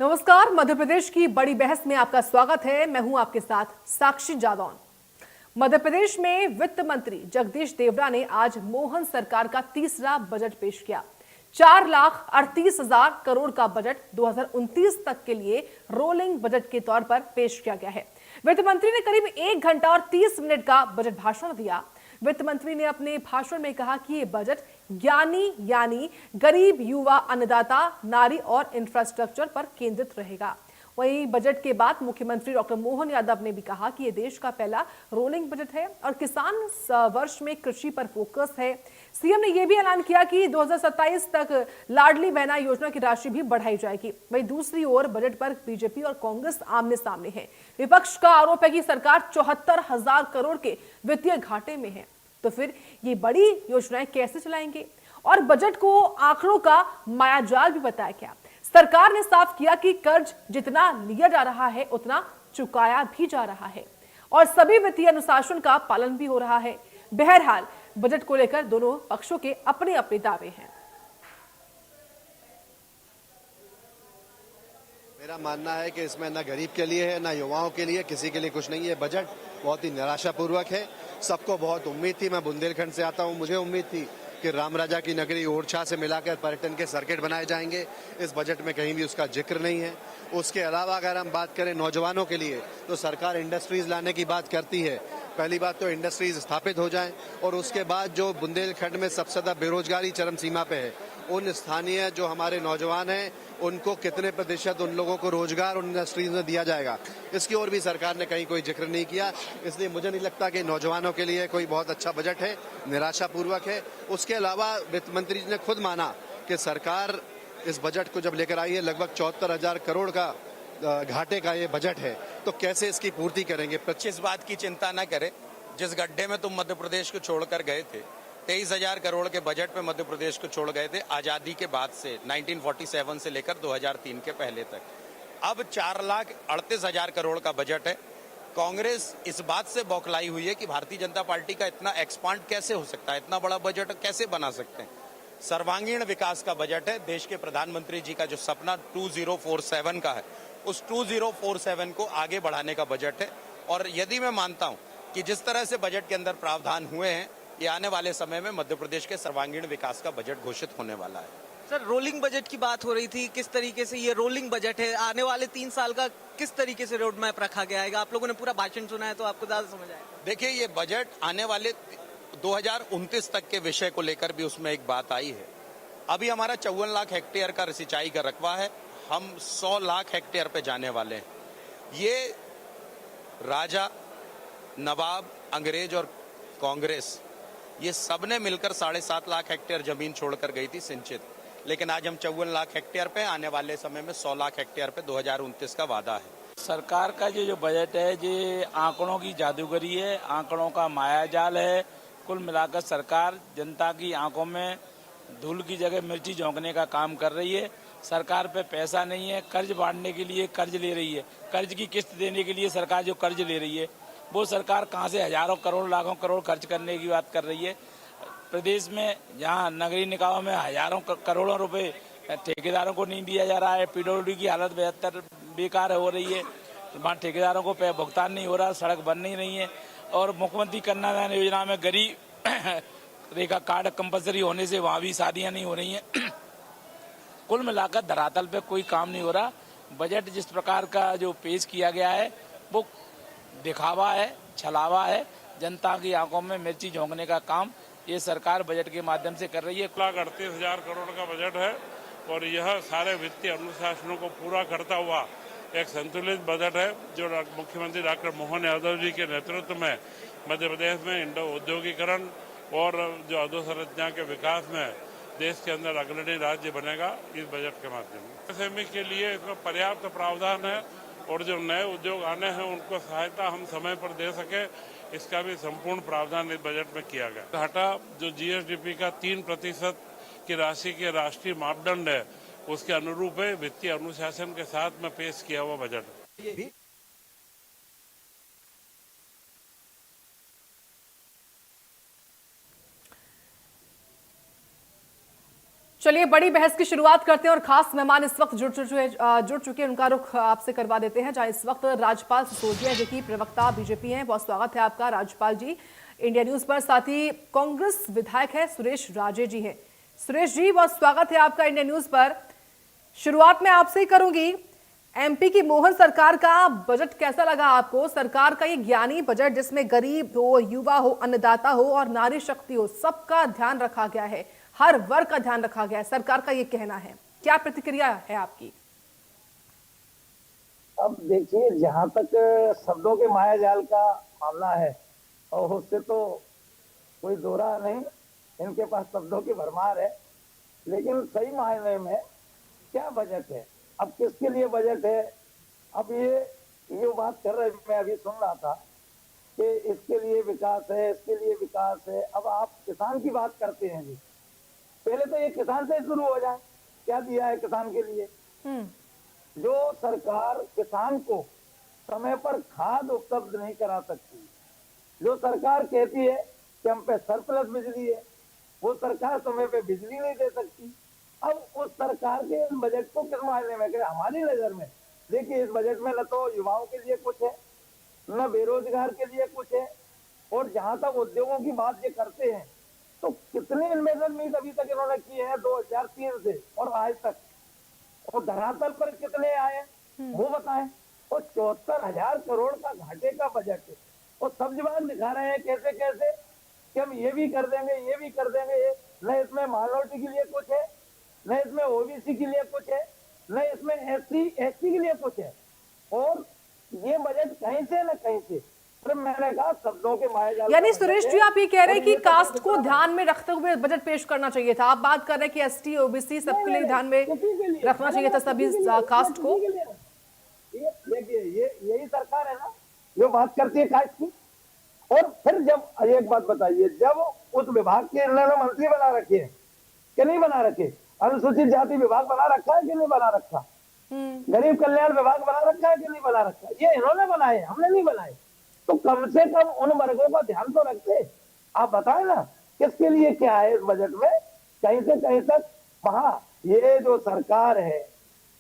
नमस्कार। मध्य प्रदेश की बड़ी बहस में आपका स्वागत है। मैं हूं आपके साथ साक्षी जादौन। मध्य प्रदेश में वित्त मंत्री जगदीश देवड़ा ने आज मोहन सरकार का तीसरा बजट पेश किया। 4,38,000 करोड़ का बजट 2029 तक के लिए रोलिंग बजट के तौर पर पेश किया गया है। वित्त मंत्री ने करीब 1 घंटा और 30 मिनट का बजट भाषण दिया। वित्त मंत्री ने अपने भाषण में कहा कि ये बजट ज्ञानी यानी गरीब, युवा, अन्नदाता, नारी और इंफ्रास्ट्रक्चर पर केंद्रित रहेगा। वहीं बजट के बाद मुख्यमंत्री डॉक्टर मोहन यादव ने भी कहा कि ये देश का पहला रोलिंग बजट है और किसान वर्ष में कृषि पर फोकस है। सीएम ने यह भी ऐलान किया कि 2027 तक लाडली बहना योजना की राशि भी बढ़ाई जाएगी। वहीं दूसरी ओर बजट पर बीजेपी और कांग्रेस आमने सामने है। विपक्ष का आरोप है कि सरकार 74,000 करोड़ के वित्तीय घाटे में है, तो फिर ये बड़ी योजनाएं कैसे चलाएंगे? और बजट को आंकड़ों का मायाजाल भी बताया गया। सरकार ने साफ किया कि कर्ज जितना लिया जा रहा है उतना चुकाया भी जा रहा है और सभी वित्तीय अनुशासन का पालन भी हो रहा है। बहरहाल बजट को लेकर दोनों पक्षों के अपने अपने दावे हैं। मेरा मानना है कि इसमें ना गरीब के लिए है, ना युवाओं के लिए, किसी के लिए कुछ नहीं है। बजट बहुत ही निराशापूर्वक है। सबको बहुत उम्मीद थी। मैं बुंदेलखंड से आता हूं, मुझे उम्मीद थी कि राम राजा की नगरी ओरछा से मिलाकर पर्यटन के सर्किट बनाए जाएंगे। इस बजट में कहीं भी उसका जिक्र नहीं है। उसके अलावा अगर हम बात करें नौजवानों के लिए, तो सरकार इंडस्ट्रीज लाने की बात करती है। पहली बात तो इंडस्ट्रीज स्थापित हो जाएं और उसके बाद जो बुंदेलखंड में सबसे ज्यादा बेरोजगारी चरम सीमा पे है, उन स्थानीय जो हमारे नौजवान हैं उनको कितने प्रतिशत उन लोगों को रोजगार उन इंडस्ट्रीज में दिया जाएगा, इसकी ओर भी सरकार ने कहीं कोई जिक्र नहीं किया। इसलिए मुझे नहीं लगता कि नौजवानों के लिए कोई बहुत अच्छा बजट है, निराशापूर्वक है। उसके अलावा वित्त मंत्री जी ने खुद माना कि सरकार इस बजट को जब लेकर आई है, लगभग 74,000 करोड़ का घाटे का ये बजट है, तो कैसे इसकी पूर्ति करेंगे? इस बात की चिंता न करें। जिस गड्ढे में तुम मध्य प्रदेश को छोड़कर गए थे, 23,000 करोड़ के बजट में मध्य प्रदेश को छोड़ गए थे आजादी के बाद से, 1947 से लेकर 2003 के पहले तक। अब 4,38,000 करोड़ का बजट है। कांग्रेस इस बात से बौखलाई हुई है कि भारतीय जनता पार्टी का इतना एक्सपांड कैसे हो सकता है, इतना बड़ा बजट कैसे बना सकते हैं। सर्वांगीण विकास का बजट है। देश के प्रधानमंत्री जी का जो सपना 2047 का है, उस 2047 को आगे बढ़ाने का बजट है। और यदि मैं मानता हूं कि जिस तरह से बजट के अंदर प्रावधान हुए हैं, ये आने वाले समय में मध्य प्रदेश के सर्वांगीण विकास का बजट घोषित होने वाला है। सर, रोलिंग बजट की बात हो रही थी, किस तरीके से ये रोलिंग बजट है, आने वाले 3 साल का किस तरीके से रोड मैप रखा गया है? आप लोगों ने पूरा भाषण सुना है तो आपको ज्यादा समझ आएगा। देखिए, ये बजट आने वाले 2029 तक के विषय को लेकर भी उसमें एक बात आई है। अभी हमारा 54 लाख हेक्टेयर का सिंचाई का रकबा है, हम 100 लाख हेक्टेयर पे जाने वाले हैं। ये राजा, नवाब, अंग्रेज और कांग्रेस, ये सबने मिलकर 7.5 लाख हेक्टेयर जमीन छोड़कर गई थी सिंचित, लेकिन आज हम 54 लाख हेक्टेयर पे, आने वाले समय में 100 लाख हेक्टेयर पे 2029 का वादा है। सरकार का जो बजट है, ये आंकड़ों की जादूगरी है, आंकड़ों का मायाजाल है। कुल मिलाकर सरकार जनता की आंखों में धूल की जगह मिर्ची झोंकने का काम कर रही है। सरकार पे पैसा नहीं है, कर्ज बांटने के लिए कर्ज ले रही है। कर्ज की किस्त देने के लिए सरकार जो कर्ज ले रही है, वो सरकार कहां से हजारों करोड़, लाखों करोड़ खर्च करने की बात कर रही है। प्रदेश में जहां नगरीय निकायों में हजारों करोड़ों रुपए ठेकेदारों को नहीं दिया जा रहा है, पीडब्ल्यूडी की हालत बेहतर बेकार हो रही है, वहाँ ठेकेदारों को भुगतान नहीं हो रहा, सड़क बन नहीं रही है। और मुख्यमंत्री कन्यादान योजना में गरीब रेखा कार्ड कंपलसरी होने से वहाँ भी शादियाँ नहीं हो रही हैं। कुल मिलाकर धरातल पे कोई काम नहीं हो रहा। बजट जिस प्रकार का जो पेश किया गया है, वो दिखावा है, छलावा है, जनता की आंखों में मिर्ची झोंकने का काम ये सरकार बजट के माध्यम से कर रही है। 1,38,000 करोड़ का बजट है और यह सारे वित्तीय अनुशासनों को पूरा करता हुआ एक संतुलित बजट है, जो मुख्यमंत्री डॉक्टर मोहन यादव जी के नेतृत्व में मध्य प्रदेश में इंडो औद्योगिकरण और जो अधोसंरचना के विकास में देश के अंदर अग्रणी राज्य बनेगा इस बजट के माध्यम से। एसएमई के लिए इसमें पर्याप्त प्रावधान है और जो नए उद्योग आने हैं उनको सहायता हम समय पर दे सके, इसका भी संपूर्ण प्रावधान इस बजट में किया गया। घाटा जो जीएसडीपी का 3% की राशि के राष्ट्रीय मापदंड है, उसके अनुरूप है। वित्तीय अनुशासन के साथ में पेश किया हुआ बजट। चलिए बड़ी बहस की शुरुआत करते हैं और खास मेहमान इस वक्त जुड़ चुके हैं। उनका रुख आपसे करवा देते हैं, जहां इस वक्त राज्यपाल सिसोदिया जो कि प्रवक्ता बीजेपी हैं। बहुत स्वागत है आपका राज्यपाल जी इंडिया न्यूज पर। साथ ही कांग्रेस विधायक है सुरेश राजे जी हैं। सुरेश जी, बहुत स्वागत है आपका इंडिया न्यूज पर। शुरुआत में आपसे ही करूंगी, एमपी की मोहन सरकार का बजट कैसा लगा आपको? सरकार का ये ज्ञानी बजट जिसमें गरीब हो, युवा हो, अन्नदाता हो और नारी शक्ति हो, सबका ध्यान रखा गया है, हर वर्ग का ध्यान रखा गया है, सरकार का ये कहना है। क्या प्रतिक्रिया है आपकी? अब देखिए, जहां तक शब्दों के माया जाल का मामला है और उससे तो कोई दोरा नहीं, इनके पास शब्दों की भरमार है। लेकिन सही मायने में क्या बजट है, अब किसके लिए बजट है? अब ये बात कर रहे, मैं अभी सुन रहा था कि इसके लिए विकास है, इसके लिए विकास है। अब आप किसान की बात करते हैं जी, पहले तो ये किसान से शुरू हो जाए। क्या दिया है किसान के लिए? जो सरकार किसान को समय पर खाद उपलब्ध नहीं करा सकती, जो सरकार कहती है कि हम पे सरप्लस बिजली है, वो सरकार समय पे बिजली नहीं दे सकती। अब उस सरकार के बजट को किस मायने में करें? हमारी नजर में देखिए, इस बजट में न तो युवाओं के लिए कुछ है, न बेरोजगार के लिए कुछ है। और जहां तक उद्योगों की बात ये करते हैं, तो कितने इन्वेस्टमेंट अभी तक इन्होंने किए हैं 2003 से और आज तक, और धरातल पर कितने आए वो बताएं। और 74,000 करोड़ का घाटे का बजट है और सब जवाब दिखा रहे हैं कैसे कैसे कि हम ये भी कर देंगे, ये भी कर देंगे। न इसमें माइनॉरिटी के लिए कुछ है, न इसमें ओबीसी के लिए कुछ है, न इसमें एसटी के लिए कुछ है। और ये बजट कहीं से न कहीं से, तो मैंने कहा शब्दों के मायाजाल। यानी सुरेश जी, आप ये कह रहे हैं कि कास्ट को ध्यान में रखते हुए बजट पेश करना चाहिए था। आप बात कर रहे हैं कि एसटी ओबीसी सबके लिए ध्यान में रखना चाहिए था, सभी कास्ट को। देखिए, ये यही सरकार है ना जो बात करती है कास्ट की। और फिर जब एक बात बताइए, जब उस विभाग के इन्होंने मंत्री बना रखे हैं कि नहीं बना रखे? अनुसूचित जाति विभाग बना रखा है कि नहीं बना रखा? गरीब कल्याण विभाग बना रखा है कि नहीं बना रखा? ये इन्होंने बनाए, हमने नहीं बनाए। तो कम से कम उन वर्गों का ध्यान तो रखते। आप बताएं ना किसके लिए क्या है इस बजट में? कहीं से कहीं तक वहां ये जो सरकार है,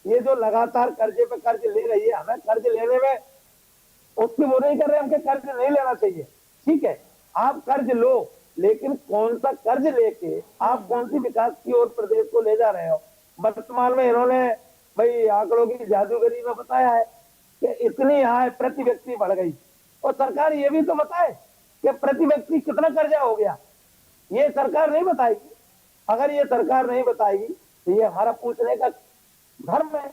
ये जो लगातार कर्जे पे कर्ज ले रही है, हमें कर्ज लेने में उसकी वो नहीं कर रहे, हमके कर्ज नहीं लेना चाहिए। ठीक है, आप कर्ज लो, लेकिन कौन सा कर्ज लेके आप कौन सी विकास की ओर प्रदेश को ले जा रहे हो? वर्तमान में इन्होंने भाई आंकड़ों की जादूगरी में बताया है कि इतनी आय प्रति व्यक्ति बढ़ गई, और सरकार ये भी तो बताए कि प्रति व्यक्ति कितना कर्जा हो गया। ये सरकार नहीं बताएगी। अगर ये सरकार नहीं बताएगी तो ये हमारा पूछने का धर्म है।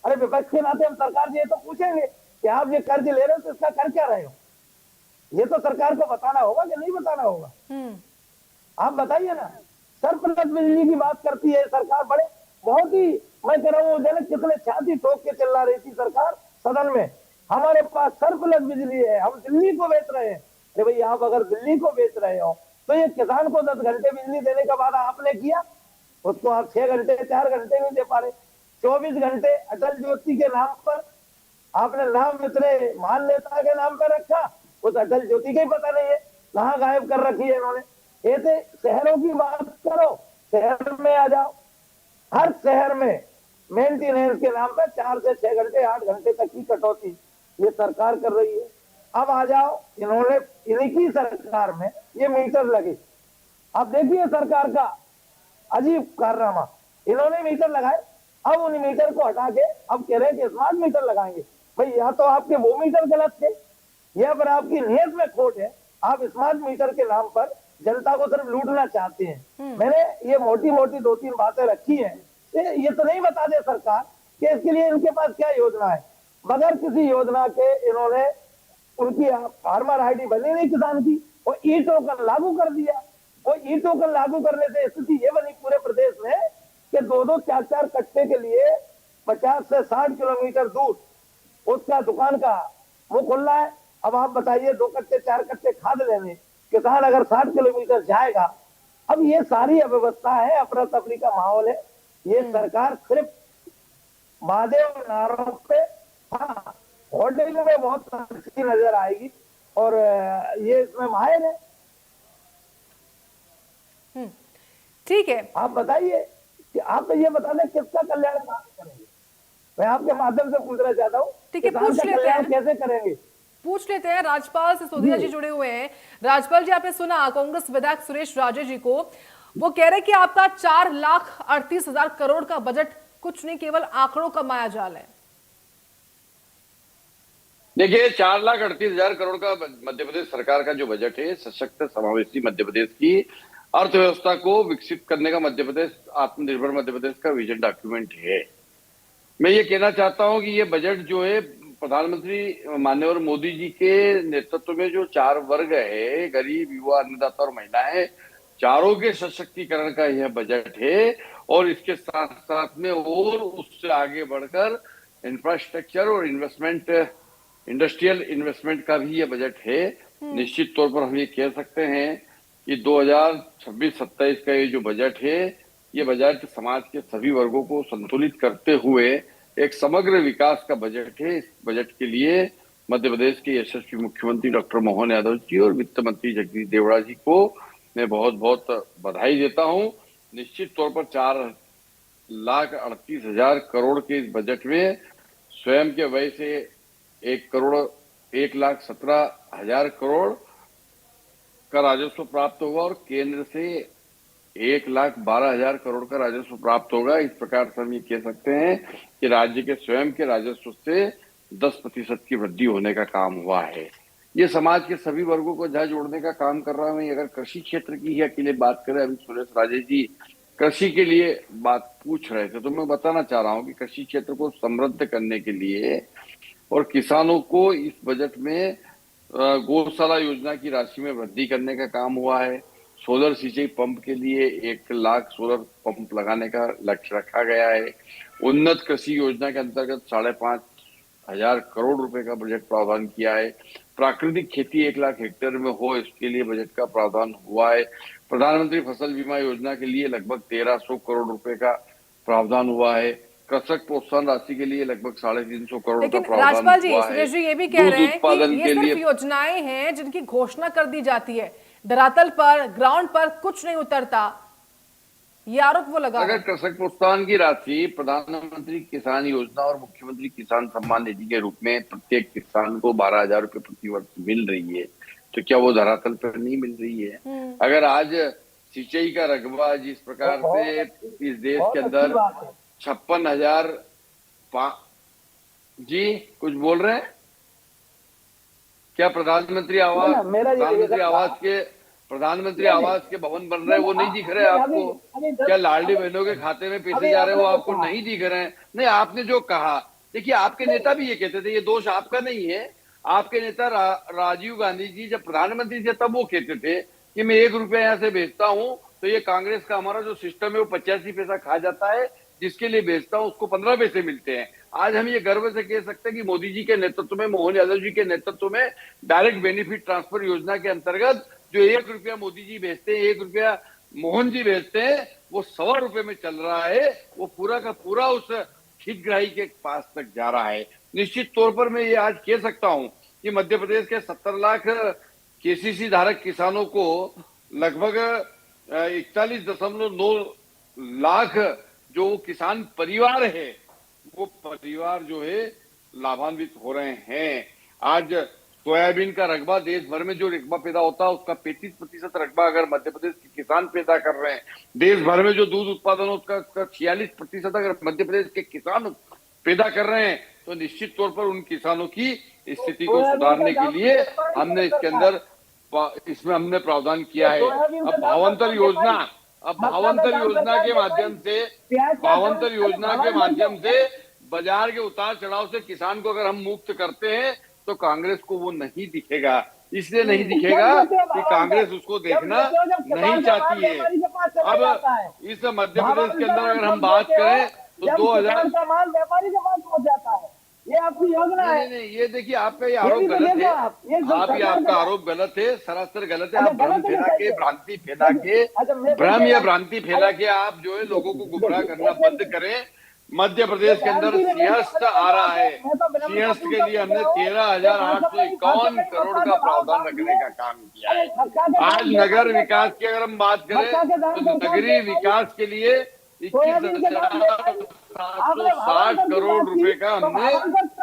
अरे विपक्ष के नाते हम सरकार से ये तो पूछेंगे कि आप ये कर्ज ले रहे हो तो इसका कर क्या रहे हो? ये तो सरकार को बताना होगा कि नहीं बताना होगा? आप बताइए ना। सरप्लस बिजली की बात करती है सरकार, बड़े बहुत ही, मैं कह रहा हूँ कितने छाती ठोक के चिल्ला रही थी सरकार सदन में, हमारे पास सरप्लस बिजली है, हम दिल्ली को बेच रहे हैं। अरे भाई, आप अगर दिल्ली को बेच रहे हो तो ये किसान को 10 घंटे बिजली देने का वादा आपने किया, उसको आप 6 घंटे 4 घंटे नहीं दे पा रहे। 24 घंटे अटल ज्योति के नाम पर आपने नाम इतने महान नेता के नाम पर रखा, उस अटल ज्योति का ही पता नहीं है कहाँ गायब कर रखी है इन्होंने। ऐसे शहरों की बात करो, शहर में आ जाओ, हर शहर में मेंटेनेंस के नाम पर 4 से 6 घंटे 8 घंटे तक की कटौती ये सरकार कर रही है। अब आ जाओ, इन्होंने इनकी सरकार में ये मीटर लगे। अब देखिए सरकार का अजीब कारनामा, इन्होंने मीटर लगाए, अब उन मीटर को हटा के अब कह रहे हैं कि स्मार्ट मीटर लगाएंगे। भाई, या तो आपके वो मीटर गलत थे या फिर आपकी नीयत में खोट है। आप स्मार्ट मीटर के नाम पर जनता को सिर्फ लूटना चाहते हैं। मैंने ये मोटी मोटी 2-3 बातें रखी हैं। ये तो नहीं बता दे सरकार कि इसके लिए इनके पास क्या योजना है। बगैर किसी योजना के इन्होंने, उनकी फार्मर आईडी बनी नहीं किसान की, और ई टोकन लागू कर दिया। और ई टोकन लागू करने से स्थिति ये बनी पूरे प्रदेश में कि 2-2, 4-4 कट्टे के लिए 50 से 60 किलोमीटर दूर उसका दुकान का वो खुल रहा है। अब आप बताइए, 2 कट्टे 4 कट्टे खाद लेने किसान अगर 60 किलोमीटर जाएगा। अब ये सारी अव्यवस्था है, अफरा तफरी का माहौल है। ये सरकार सिर्फ वादे और नारों पे, हाँ, होर्डिंग में बहुत अच्छी नजर आएगी और ये इसमें माहिर है। ठीक है, आप बताइए। कि आप ये बता दें किसका कल्याण कहाँ से करेंगे। मैं आपके माध्यम से पूछना चाहता हूँ, ठीक है, किसान पूछ का लेते कल्याण हैं। कैसे करेंगे। पूछ लेते हैं, राजपाल सिसोदिया जी जुड़े हुए हैं। राजपाल जी, आपने सुना कांग्रेस विधायक सुरेश राजे जी को, वो कह रहे कि आपका 4,38,000 करोड़ का बजट कुछ नहीं, केवल आंकड़ों का मायाजाल है। देखिए, 4,38,000 करोड़ का मध्य प्रदेश सरकार का जो बजट है, सशक्त समावेशी मध्य प्रदेश की अर्थव्यवस्था को विकसित करने का मध्य प्रदेश, आत्मनिर्भर मध्य प्रदेश का विजन डॉक्यूमेंट है। मैं ये कहना चाहता हूं कि ये बजट जो है प्रधानमंत्री माननीय मोदी जी के नेतृत्व में जो 4 वर्ग है, गरीब, युवा, अन्नदाता और महिलाएं, चारों के सशक्तिकरण का यह बजट है। और इसके साथ साथ में और उससे आगे बढ़कर इंफ्रास्ट्रक्चर और इन्वेस्टमेंट, इंडस्ट्रियल इन्वेस्टमेंट का भी ये बजट है। निश्चित तौर पर हम ये कह सकते हैं कि 2026-27 का ये जो बजट है, ये बजट समाज के सभी वर्गों को संतुलित करते हुए एक समग्र विकास का बजट है। इस बजट के लिए मध्य प्रदेश के यशस्वी मुख्यमंत्री डॉक्टर मोहन यादव जी और वित्त मंत्री जगदीश देवड़ा जी को मैं बहुत बहुत बधाई देता हूं। निश्चित तौर पर 4,38,000 करोड़ के इस बजट में स्वयं के व्यय से 1,17,000 करोड़ का राजस्व प्राप्त होगा और केंद्र से 1,12,000 करोड़ का राजस्व प्राप्त होगा। इस प्रकार से हम ये कह सकते हैं कि राज्य के स्वयं के राजस्व से 10% की वृद्धि होने का काम हुआ है। ये समाज के सभी वर्गों को जहाँ जोड़ने का काम कर रहा है। अगर कृषि क्षेत्र की ही अकेले बात करें, अभी सुरेश राजे जी कृषि के लिए बात पूछ रहे थे, तो मैं बताना चाह रहा हूँ कि कृषि क्षेत्र को समृद्ध करने के लिए और किसानों को इस बजट में गौशाला योजना की राशि में वृद्धि करने का काम हुआ है। सोलर सिंचाई पंप के लिए 1 लाख सोलर पंप लगाने का लक्ष्य रखा गया है। उन्नत कृषि योजना के अंतर्गत 5,500 करोड़ रुपए का बजट प्रावधान किया है। प्राकृतिक खेती 1 लाख हेक्टेयर में हो, इसके लिए बजट का प्रावधान हुआ है। प्रधानमंत्री फसल बीमा योजना के लिए लगभग 1,300 करोड़ रुपए का प्रावधान हुआ है। कृषक प्रोत्साहन राशि के लिए लगभग 350 करोड़ का लेकिन प्रावधान राजपाल जी, हुआ है। सुरेश जी ये भी कह रहे हैं कि ये के सिर्फ लिए योजनाएं हैं जिनकी घोषणा कर दी जाती है, धरातल पर, ग्राउंड पर कुछ नहीं उतरता, ये आरोप वो लगा रहे अगर हैं। कृषक प्रोत्साहन की राशि प्रधानमंत्री किसान योजना और मुख्यमंत्री किसान सम्मान निधि के रूप में प्रत्येक किसान को 12,000 रुपए प्रति वर्ष मिल रही है, तो क्या वो धरातल पर नहीं मिल रही है? अगर आज सिंचाई का रकबा जिस प्रकार से इस देश के अंदर 56,000 जी कुछ बोल रहे हैं क्या? प्रधानमंत्री आवास के भवन बन रहे हैं, वो नहीं दिख रहे आपको? क्या लाडली बहनों के खाते में पैसे जा रहे हैं, वो आपको नहीं दिख रहे हैं? नहीं, आपने जो कहा, देखिए आपके नेता भी ये कहते थे, ये दोष आपका नहीं है। आपके नेता राजीव गांधी जी जब प्रधानमंत्री थे तब वो कहते थे कि मैं 1 रुपया यहाँ से भेजता हूँ तो ये कांग्रेस का हमारा जो सिस्टम है वो 85 पैसा खा जाता है, जिसके लिए भेजता हूँ उसको 15 पैसे मिलते हैं। आज हम ये गर्व से कह सकते हैं कि मोदी जी के नेतृत्व में, मोहन यादव जी के नेतृत्व में डायरेक्ट बेनिफिट ट्रांसफर योजना के अंतर्गत जो 1 रुपया मोदी जी भेजते हैं, 1 रुपया मोहन जी भेजते हैं, वो 1.25 रुपए में चल रहा है। वो पूरा का पूरा उस हितग्राही के पास तक जा रहा है। निश्चित तौर पर मैं ये आज कह सकता हूं कि मध्य प्रदेश के 70 लाख केसीसी धारक किसानों को लगभग 41.9 लाख जो किसान परिवार है, वो परिवार जो है लाभान्वित हो रहे हैं। आज सोयाबीन का रकबा, देश भर में जो रकबा पैदा होता है उसका 35% रकबा अगर मध्य प्रदेश के किसान पैदा कर रहे हैं। देश भर में जो दूध उत्पादन उसका 46% अगर मध्य प्रदेश के किसान पैदा कर रहे हैं, तो निश्चित तौर पर उन किसानों की स्थिति को सुधारने के लिए हमने इसके अंदर इसमें हमने प्रावधान किया है। अब भावांतर योजना के माध्यम से बाजार के उतार चढ़ाव से किसान को अगर हम मुक्त करते हैं तो कांग्रेस को वो नहीं दिखेगा। इसलिए नहीं दिखेगा कि कांग्रेस उसको देखना नहीं चाहती है। अब इस मध्य प्रदेश के अंदर अगर हम बात करें तो 2000 व्यापारी के पास पहुंच जाता है, ये आपकी योजना है। नहीं, ये देखिए आपका ये आरोप गलत है। आपका आरोप गलत है, सरासर गलत है। आप भ्रम या भ्रांति फैला के आप जो है लोगों को गुमराह करना बंद करें। मध्य प्रदेश के अंदर सिंहस्थ आ रहा है। सिंहस्थ के लिए हमने 13,851 करोड़ का प्रावधान रखने का काम किया है। आज नगर विकास की अगर हम बात करें तो नगरीय विकास के लिए सोयाबीन के दाम आपने 21,760 करोड़ रुपए का हमने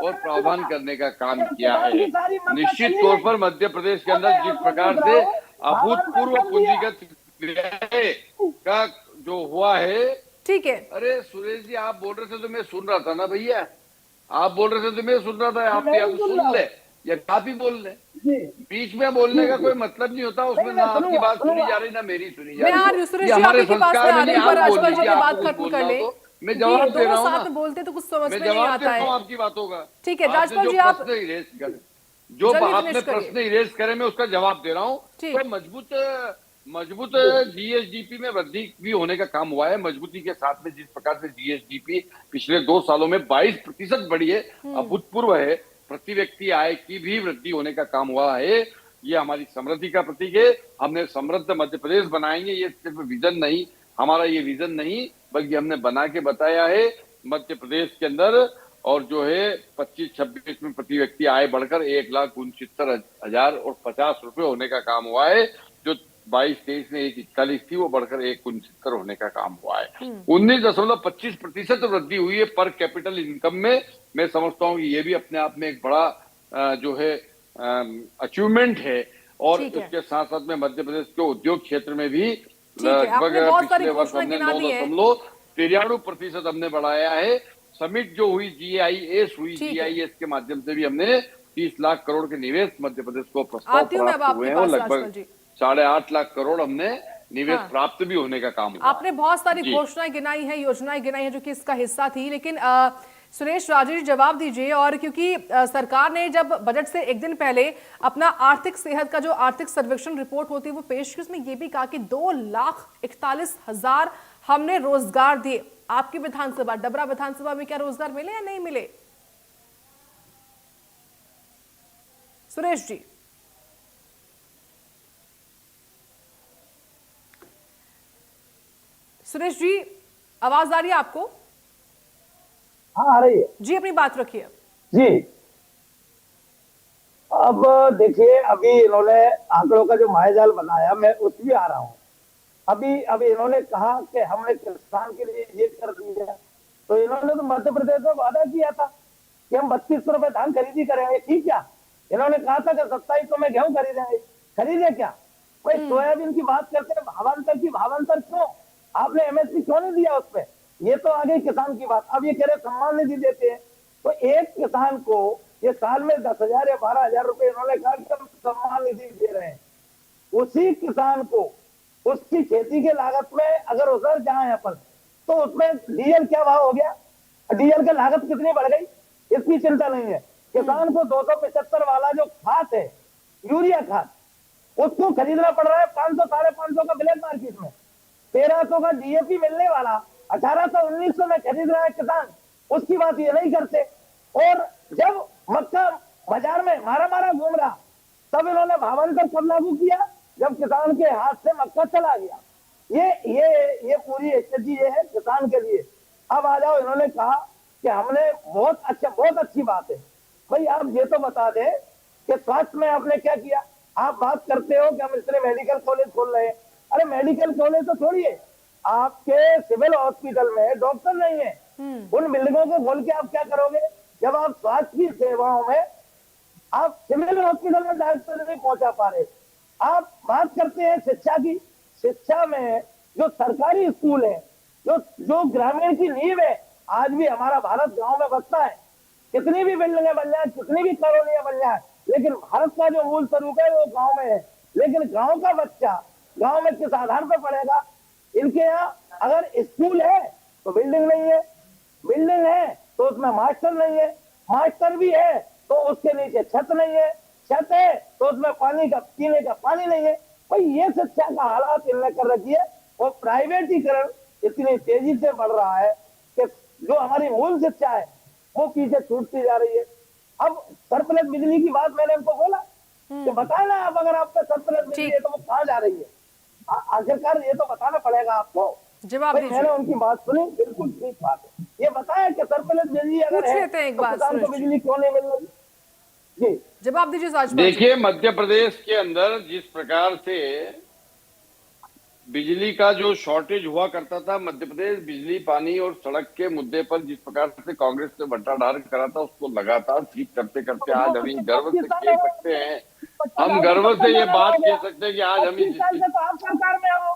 और प्रावधान करने का काम किया है। निश्चित तौर पर मध्य प्रदेश के अंदर जिस प्रकार से अभूतपूर्व पूंजीगत व्यय का जो हुआ है। ठीक है। अरे सुरेश जी, आप बोल रहे थे तो मैं सुन रहा था ना भैया, आप बोल रहे थे तो मैं सुन रहा था। आप या तो सुन ले या आप ही बोल ले, बीच में बोलने का कोई मतलब नहीं होता। उसमें ना आपकी बात सुनी जा रही ना मेरी सुनी जा रही। हमारे संस्कार में नहीं। आप बोल लीजिए, आप कुछ बोलना हो तो मैं जवाब दे रहा हूँ ना। बोलते तो कुछ समझ में मैं नहीं जवाब आता दे रहा है। हूँ आपकी बातों का। ठीक है राजपाल जी, आप जो जल्दी आपने finish करिए। प्रश्न इरेज करे मैं उसका जवाब दे रहा हूँ। ठीक। तो मजबूत जीएसडीपी में वृद्धि भी होने का काम हुआ है। मजबूती के साथ में जिस प्रकार से जीएसडीपी पिछले 2 सालों में 22% बढ़ी है, अभूतपूर्व है। प्रति व्यक्ति आय की भी वृद्धि होने का काम हुआ है। ये हमारी समृद्धि का प्रतीक है। हमने समृद्ध मध्य प्रदेश बनाएंगे, ये सिर्फ विजन नहीं, हमारा ये विजन नहीं बल्कि हमने बना के बताया है। मध्य प्रदेश के अंदर और जो है 25-26 में प्रति व्यक्ति आय बढ़कर 1,69,050 रुपए होने का काम हुआ है। जो 22-23 में 1,41 थी वो बढ़कर 1,69 होने का काम हुआ है। 19.25% वृद्धि हुई है पर कैपिटल इनकम में। मैं समझता हूँ कि ये भी अपने आप में एक बड़ा जो है अचीवमेंट है। और उसके साथ साथ में मध्य प्रदेश के उद्योग क्षेत्र में भी लगभग पिछले वर्ष हमने 9.93% हमने बढ़ाया है। समिट जो हुई जीआईएस हुई, जीआईएस के माध्यम से भी हमने 30 लाख करोड़ के निवेश मध्य प्रदेश को प्रस्ताव प्राप्त हुए हैं और लगभग 8.5 लाख करोड़ हमने निवेश प्राप्त भी होने का काम हुआ। आपने बहुत सारी घोषणाएं गिनाई है, योजनाएं गिनाई है जो कि इसका हिस्सा थी, लेकिन सुरेश राजे जी जवाब दीजिए। और क्योंकि सरकार ने जब बजट से एक दिन पहले अपना आर्थिक सेहत का जो आर्थिक सर्वेक्षण रिपोर्ट होती है वो पेश की, उसमें ये भी कहा कि 2,41,000 हमने रोजगार दिए। आपकी विधानसभा डबरा विधानसभा में क्या रोजगार मिले या नहीं मिले सुरेश जी? सुरेश जी आवाज आ रही है आपको? हाँ आ रही है जी, अपनी बात रखिए जी। अब देखिए, अभी इन्होंने आंकड़ों का जो मायाजाल बनाया, मैं उसमें आ रहा हूँ। अभी इन्होंने कहा कि हमने किसान के लिए ये कर दिया, तो इन्होंने तो मध्य प्रदेश में वादा किया था कि हम 3200 रुपए धान खरीदी करेंगे। ठीक क्या? इन्होंने कहा था कि 2700 में गेहूं खरीदेंगे, खरीदे क्या? कोई सोयाबीन की बात करते हैं, भावांतर की, भावांतर क्यों? आपने एमएसपी क्यों नहीं दिया उस पर? ये तो आ गई किसान की बात। अब ये कह रहे सम्मान निधि देते हैं, तो एक किसान को ये साल में 10,000 या 12,000 रुपए इन्होंने कहा कि हम सम्मान निधि दे रहे हैं। उसी किसान को उसकी खेती के लागत में अगर उतर जाए अपन, तो उसमें डीजल क्या भाव हो गया, डीजल की लागत कितनी बढ़ गई, इसकी चिंता नहीं है। किसान को 275 वाला जो खाद है, यूरिया खाद, उसको खरीदना पड़ रहा है 500-550 का ब्लैक मार्केट में। 1,300 का डीएपी मिलने वाला 1,800-1,900 में खरीद रहा है किसान, उसकी बात ये नहीं करते। और जब मक्का बाजार में मारा घूम रहा, तब इन्होंने भावांतर कब लागू किया? जब किसान के हाथ से मक्का चला गया। ये पूरी स्थिति ये है किसान के लिए। अब आ जाओ, इन्होंने कहा कि हमने बहुत अच्छी बात है भाई। आप ये तो बता दें कि स्वास्थ्य में आपने क्या किया। आप बात करते हो कि हम इतने मेडिकल कॉलेज खोल रहे हैं। अरे मेडिकल कॉलेज तो छोड़िए, आपके सिविल हॉस्पिटल में डॉक्टर नहीं है, उन बिल्डिंगों को खोल के आप क्या करोगे? जब आप स्वास्थ्य की सेवाओं में आप सिविल हॉस्पिटल में डॉक्टर नहीं पहुंचा पा रहे। आप बात करते हैं शिक्षा की, शिक्षा में जो सरकारी स्कूल है, जो ग्रामीण की नींव है, आज भी हमारा भारत गांव में बसता है। कितनी भी बिल्डिंगें बन जाए, कितनी भी कॉलोनियां बन जाए, लेकिन भारत का जो मूल स्वरूप है वो गांव में है। लेकिन गांव का बच्चा गांव में किस आधार पर पढ़ेगा? इनके यहाँ अगर स्कूल है तो बिल्डिंग नहीं है, बिल्डिंग है तो उसमें मास्टर नहीं है, मास्टर भी है तो उसके नीचे छत नहीं है, छत है तो उसमें पानी का पीने का पानी नहीं है। भाई ये शिक्षा का हालात इन्होंने कर रखी है। और प्राइवेटीकरण इतनी तेजी से बढ़ रहा है कि जो हमारी मूल शिक्षा है वो पीछे छूटती जा रही है। अब सरप्लस बिजली की बात मैंने इनको बोला कि बताना आप, अगर आपका सरप्लस बिजली है तो वो कहाँ जा रही है? आखिरकार ये तो बताना पड़ेगा आपको। जवाब दीजिए। मैंने उनकी बात सुनी, बिल्कुल ठीक बात है। ये बताया कि सरप्लस बिजली अगर है तो किसान को बिजली क्यों नहीं मिल रही? जी जवाब दीजिए। देखिए, मध्य प्रदेश के अंदर जिस प्रकार से बिजली का जो शॉर्टेज हुआ करता था मध्य प्रदेश बिजली पानी और सड़क के मुद्दे पर जिस प्रकार से कांग्रेस ने बंटाढार करा था उसको लगातार ठीक करते करते आज हम गर्व से कह सकते हैं, हम गर्व से ये बात कह सकते हैं कि आज हम 25 साल से तो आप सरकार में हो।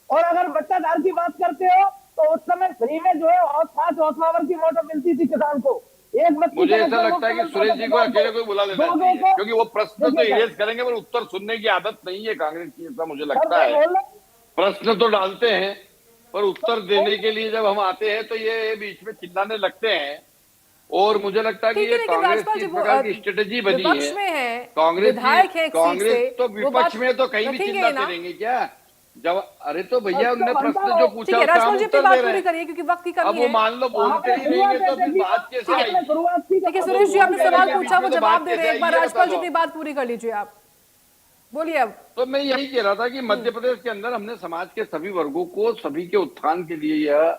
और अगर बच्चाधार की बात करते हो तो उस समय फ्री में जो है 5 हॉर्स पावर की मोटर मिलती थी किसान को। एक व्यक्ति मुझे ऐसा लगता है कि सुरेश जी को अकेले कोई बुला लेना चाहिए, क्योंकि वो प्रश्न तो इरेज करेंगे पर उत्तर सुनने की आदत नहीं है कांग्रेस की, ऐसा मुझे लगता है। प्रश्न तो डालते हैं पर उत्तर देने के लिए जब हम आते हैं तो ये बीच में चिल्लाने लगते हैं। और मुझे लगता है कि ये कांग्रेस की इस प्रकार की स्ट्रेटेजी बनी है। कांग्रेस तो विपक्ष में तो कहीं भी चिल्लाते रहेंगे क्या? जब अरे तो भैया उन्होंने प्रश्न जो पूछा उसका हम उत्तर दे रहे हैं, क्योंकि वक्त की कमी अब वो मान लो बोलते ही रहेंगे तो फिर बात कैसे आएगी? देखिए सुरेश जी, आपने सवाल पूछा, वो जवाब दे रहे हैं। एक बार राजपाल जी अपनी बात पूरी कर लीजिए, आप बोलिए अब। तो मैं यही कह रहा था कि मध्य प्रदेश के अंदर हमने समाज के सभी वर्गों को सभी के उत्थान के लिए यह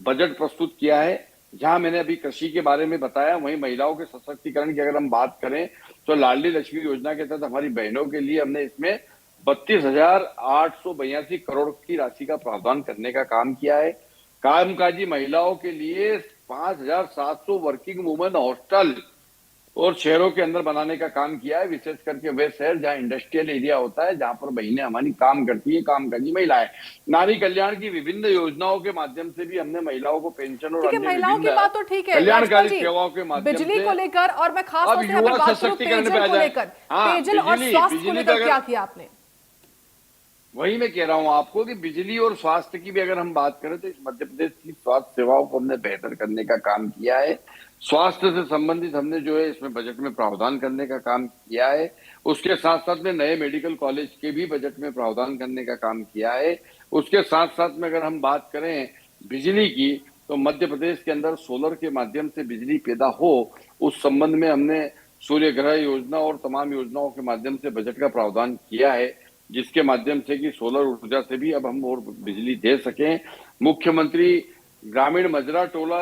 बजट प्रस्तुत किया है। जहां मैंने अभी कृषि के बारे में बताया, वहीं महिलाओं के सशक्तिकरण की अगर हम बात करें तो लाडली लक्ष्मी योजना के तहत हमारी बहनों के लिए हमने इसमें 32,882 करोड़ की राशि का प्रावधान करने का काम किया है। कामकाजी महिलाओं के लिए 5,700 वर्किंग वुमेन हॉस्टल और शहरों के अंदर बनाने का काम किया है, विशेष करके वे शहर जहां इंडस्ट्रियल एरिया होता है, जहां पर बहनें हमारी काम करती है, कामकाजी महिलाएं। नारी कल्याण की विभिन्न योजनाओं के माध्यम से भी हमने महिलाओं को पेंशन और अन्य महिलाओं की बात तो ठीक है, कल्याणकारी सेवाओं के माध्यम से बिजली को लेकर, और मैं खास तौर से यहाँ पे बात करूं पेयजल को लेकर, पेयजल और स्वास्थ्य को लेकर क्या किया आपने? वही मैं कह रहा हूं आपको कि बिजली और स्वास्थ्य की भी अगर हम बात करें तो इस मध्य प्रदेश की स्वास्थ्य सेवाओं को हमने बेहतर करने का काम किया है। स्वास्थ्य से संबंधित हमने जो है इसमें बजट में प्रावधान करने का काम किया है। उसके साथ साथ में नए मेडिकल कॉलेज के भी बजट में प्रावधान करने का काम किया है। उसके साथ साथ में अगर हम बात करें बिजली की तो मध्य प्रदेश के अंदर सोलर के माध्यम से बिजली पैदा हो, उस संबंध में हमने सूर्य ग्रह योजना और तमाम योजनाओं के माध्यम से बजट का प्रावधान किया है, जिसके माध्यम से कि सोलर ऊर्जा से भी अब हम और बिजली दे सकें। मुख्यमंत्री ग्रामीण मजरा टोला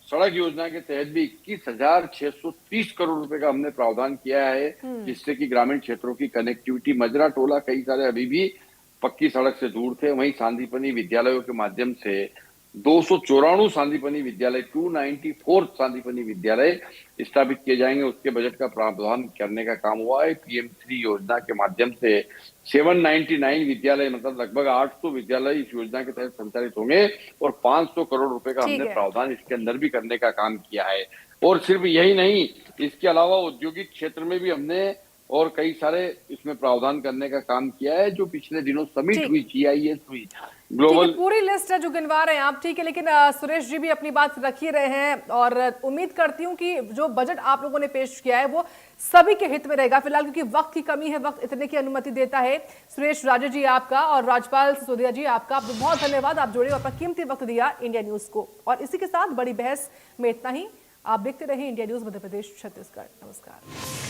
सड़क योजना के तहत भी 21,630 करोड़ रुपए का हमने प्रावधान किया है, जिससे कि ग्रामीण क्षेत्रों की कनेक्टिविटी, मजरा टोला कई सारे अभी भी पक्की सड़क से दूर थे, वहीं सांदीपनी विद्यालयों के माध्यम से 294 सांदीपनी विद्यालय, 294 सांदीपनी विद्यालय स्थापित किए जाएंगे। उसके बजट का प्रावधान करने का काम हुआ है। PM3 योजना के माध्यम से 799 विद्यालय, मतलब लगभग 800 विद्यालय इस योजना के तहत संचालित होंगे और 500 करोड़ रुपए का हमने प्रावधान इसके अंदर भी करने का काम किया है। और सिर्फ यही नहीं, इसके अलावा औद्योगिक क्षेत्र में भी हमने और कई सारे इसमें प्रावधान करने का काम किया है, जो पिछले दिनों समिट हुई, GIS हुई, ग्लोबल। पूरी लिस्ट है जो गिनवा रहे हैं आप, ठीक है, लेकिन सुरेश जी भी अपनी बात रख ही रहे हैं और उम्मीद करती हूं कि जो बजट आप लोगों ने पेश किया है वो सभी के हित में रहेगा। फिलहाल क्योंकि वक्त की कमी है, वक्त इतने की अनुमति देता है। सुरेश राजे जी आपका और राजपाल सिसोदिया जी आपका बहुत धन्यवाद, आप जुड़े और अपना कीमती वक्त दिया इंडिया न्यूज को। और इसी के साथ बड़ी बहस में इतना ही। आप देखते रहे इंडिया न्यूज मध्य प्रदेश छत्तीसगढ़। नमस्कार।